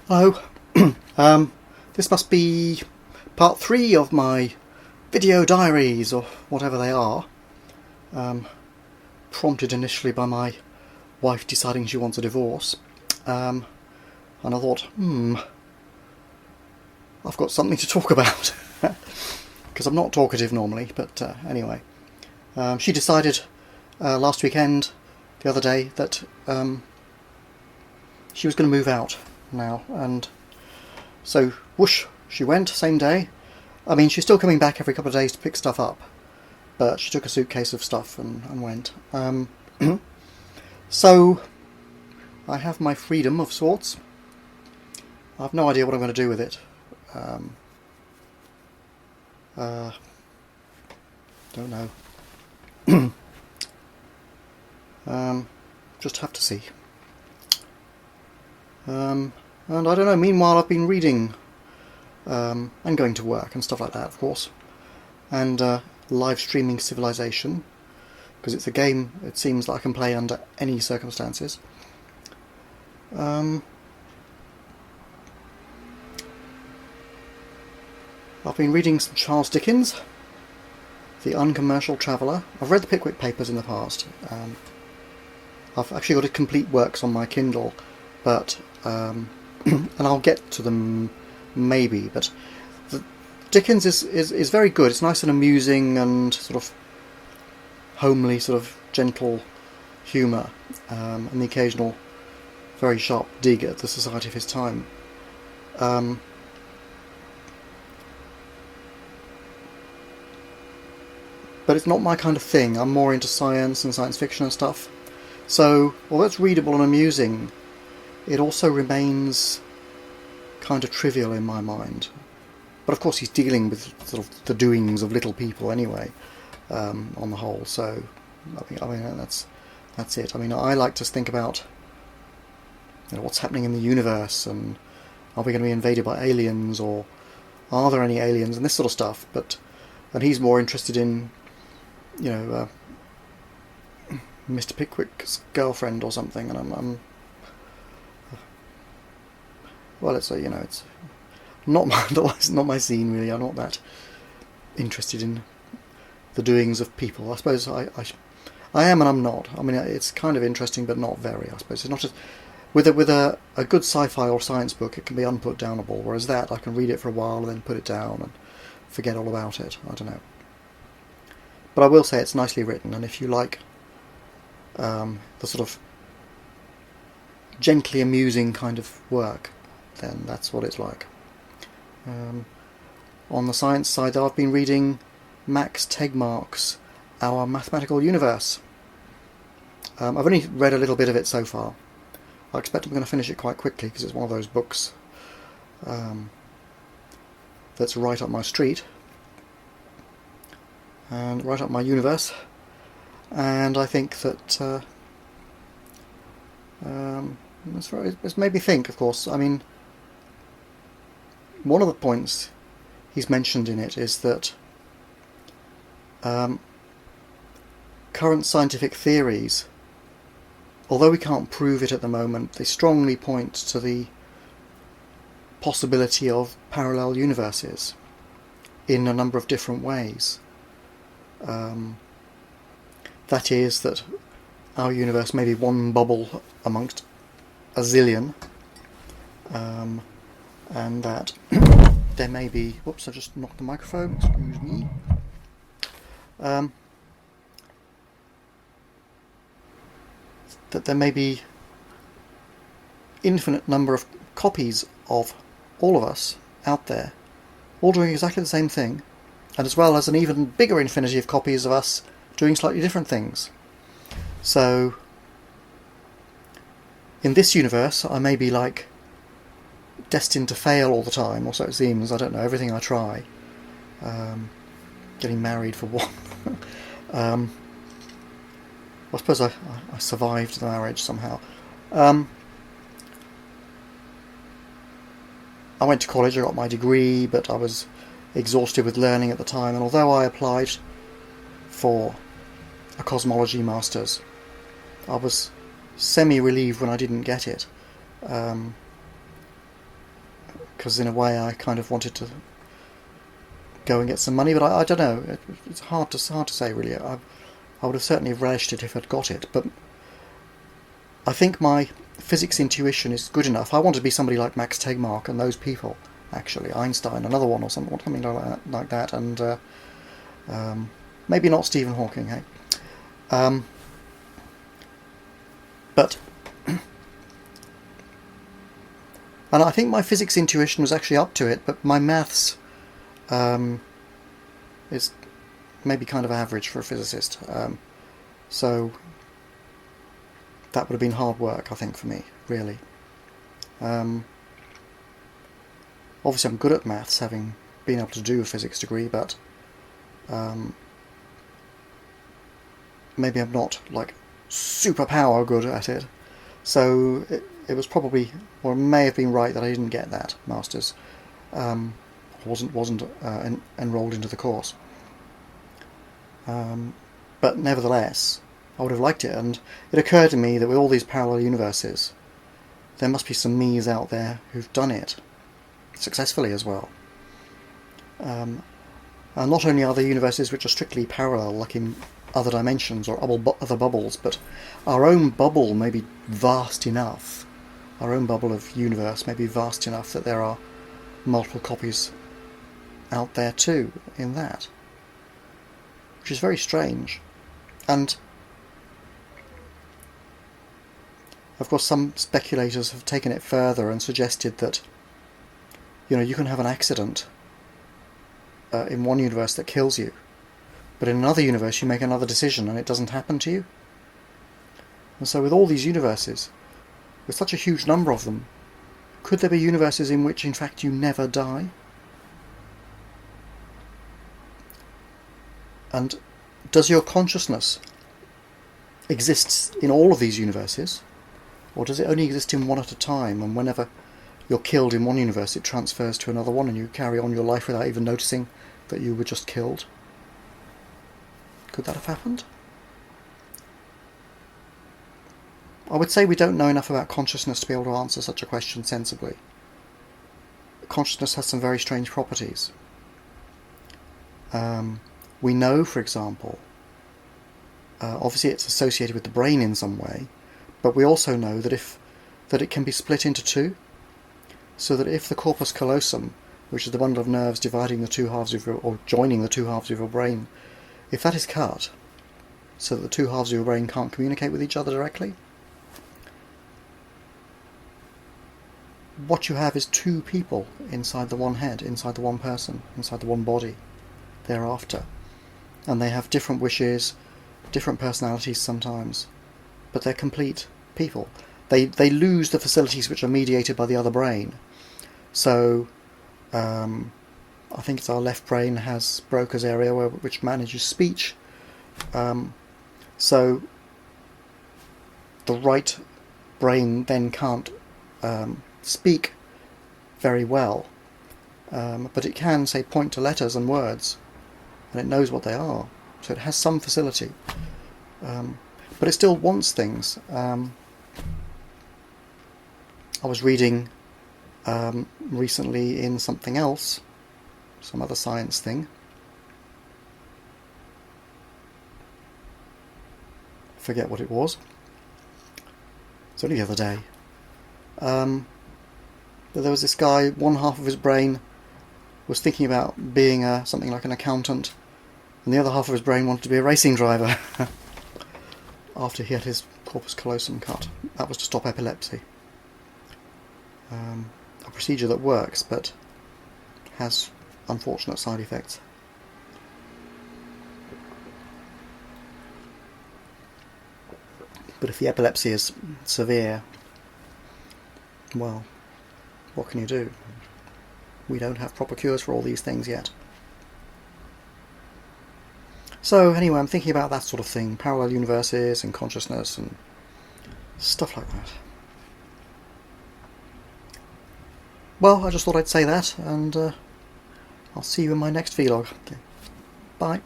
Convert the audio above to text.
Hello. This must be part 3 of my video diaries, or whatever they are. Prompted initially by my wife deciding she wants a divorce. And I thought, I've got something to talk about. Because I'm not talkative normally, but anyway. She decided last weekend, the other day, that she was going to move out now, and so whoosh, she went, same day. I mean, she's still coming back every couple of days to pick stuff up, but she took a suitcase of stuff and went. So I have my freedom of sorts. I have no idea what I'm going to do with it. Don't know. Just have to see. And I don't know, meanwhile I've been reading and going to work and stuff like that, of course, and live streaming Civilization, because it's a game it seems like I can play under any circumstances. I've been reading some Charles Dickens, The Uncommercial Traveller. I've read the Pickwick Papers in the past. I've actually got a complete works on my Kindle, but and I'll get to them maybe, but Dickens is very good. It's nice and amusing and sort of homely, sort of gentle humour, and the occasional very sharp dig at the society of his time. But it's not my kind of thing. I'm more into science and science fiction and stuff. So, although it's readable and amusing, it also remains kind of trivial in my mind. But of course he's dealing with sort of the doings of little people anyway, on the whole, so I mean that's it. I mean, I like to think about, you know, what's happening in the universe, and are we going to be invaded by aliens, or are there any aliens, and this sort of stuff, and he's more interested in, you know, Mr. Pickwick's girlfriend or something, and I'm well, it's you know, it's not my scene really. I'm not that interested in the doings of people. I suppose I am and I'm not. I mean, it's kind of interesting, but not very. I suppose it's not just with a good sci-fi or science book. It can be unputdownable. Whereas that, I can read it for a while and then put it down and forget all about it. I don't know. But I will say it's nicely written, and if you like the sort of gently amusing kind of work, then that's what it's like. On the science side, I've been reading Max Tegmark's Our Mathematical Universe. I've only read a little bit of it so far. I expect I'm going to finish it quite quickly, because it's one of those books that's right up my street and right up my universe, and I think that it's made me think, of course. I mean, one of the points he's mentioned in it is that current scientific theories, although we can't prove it at the moment, they strongly point to the possibility of parallel universes in a number of different ways. That is, that our universe may be one bubble amongst a zillion, and that there may be... Whoops, I just knocked the microphone, excuse me. That there may be infinite number of copies of all of us out there, all doing exactly the same thing, and as well as an even bigger infinity of copies of us doing slightly different things. So, in this universe, I may be like destined to fail all the time, or so it seems. I don't know, everything I try. Getting married for one. I suppose I survived the marriage somehow. I went to college, I got my degree, but I was exhausted with learning at the time, and although I applied for a cosmology master's, I was semi-relieved when I didn't get it. because in a way I kind of wanted to go and get some money, but I don't know. It's hard to say really. I would have certainly relished it if I'd got it, but I think my physics intuition is good enough. I want to be somebody like Max Tegmark and those people, actually. Einstein, another one, or something like that, and maybe not Stephen Hawking, hey? But and I think my physics intuition was actually up to it, but my maths is maybe kind of average for a physicist. So that would have been hard work, I think, for me, really. Obviously I'm good at maths, having been able to do a physics degree, but maybe I'm not, like, superpower good at it. So it was probably, or it may have been right that I didn't get that Masters. Wasn't enrolled into the course. But nevertheless, I would have liked it, and it occurred to me that with all these parallel universes, there must be some me's out there who've done it successfully as well. And not only are there universes which are strictly parallel, like in other dimensions or other bubbles, but our own bubble may be vast enough, our own bubble of universe may be vast enough that there are multiple copies out there too, in that. Which is very strange. And of course some speculators have taken it further and suggested that, you know, you can have an accident in one universe that kills you, but in another universe you make another decision and it doesn't happen to you. And so with all these universes, with such a huge number of them, could there be universes in which in fact you never die? And does your consciousness exist in all of these universes, or does it only exist in one at a time, and whenever you're killed in one universe it transfers to another one and you carry on your life without even noticing that you were just killed? Could that have happened? I would say we don't know enough about consciousness to be able to answer such a question sensibly. Consciousness has some very strange properties. We know, for example, obviously it's associated with the brain in some way, but we also know that it can be split into two, so that if the corpus callosum, which is the bundle of nerves dividing the two halves of or joining the two halves of your brain, if that is cut, so that the two halves of your brain can't communicate with each other directly, what you have is two people inside the one head, inside the one person, inside the one body thereafter. And they have different wishes, different personalities sometimes, but they're complete people. They lose the facilities which are mediated by the other brain. So I think it's our left brain has Broca's area which manages speech. So the right brain then can't speak very well, but it can, say, point to letters and words, and it knows what they are, so it has some facility, but it still wants things. I was reading recently in something else, some other science thing, forget what it was, it's only the other day, there was this guy, one half of his brain was thinking about being something like an accountant, and the other half of his brain wanted to be a racing driver after he had his corpus callosum cut. That was to stop epilepsy. A procedure that works but has unfortunate side effects. But if the epilepsy is severe, well, what can you do? We don't have proper cures for all these things yet. So anyway, I'm thinking about that sort of thing, parallel universes and consciousness and stuff like that. Well, I just thought I'd say that, and I'll see you in my next vlog. Okay. Bye.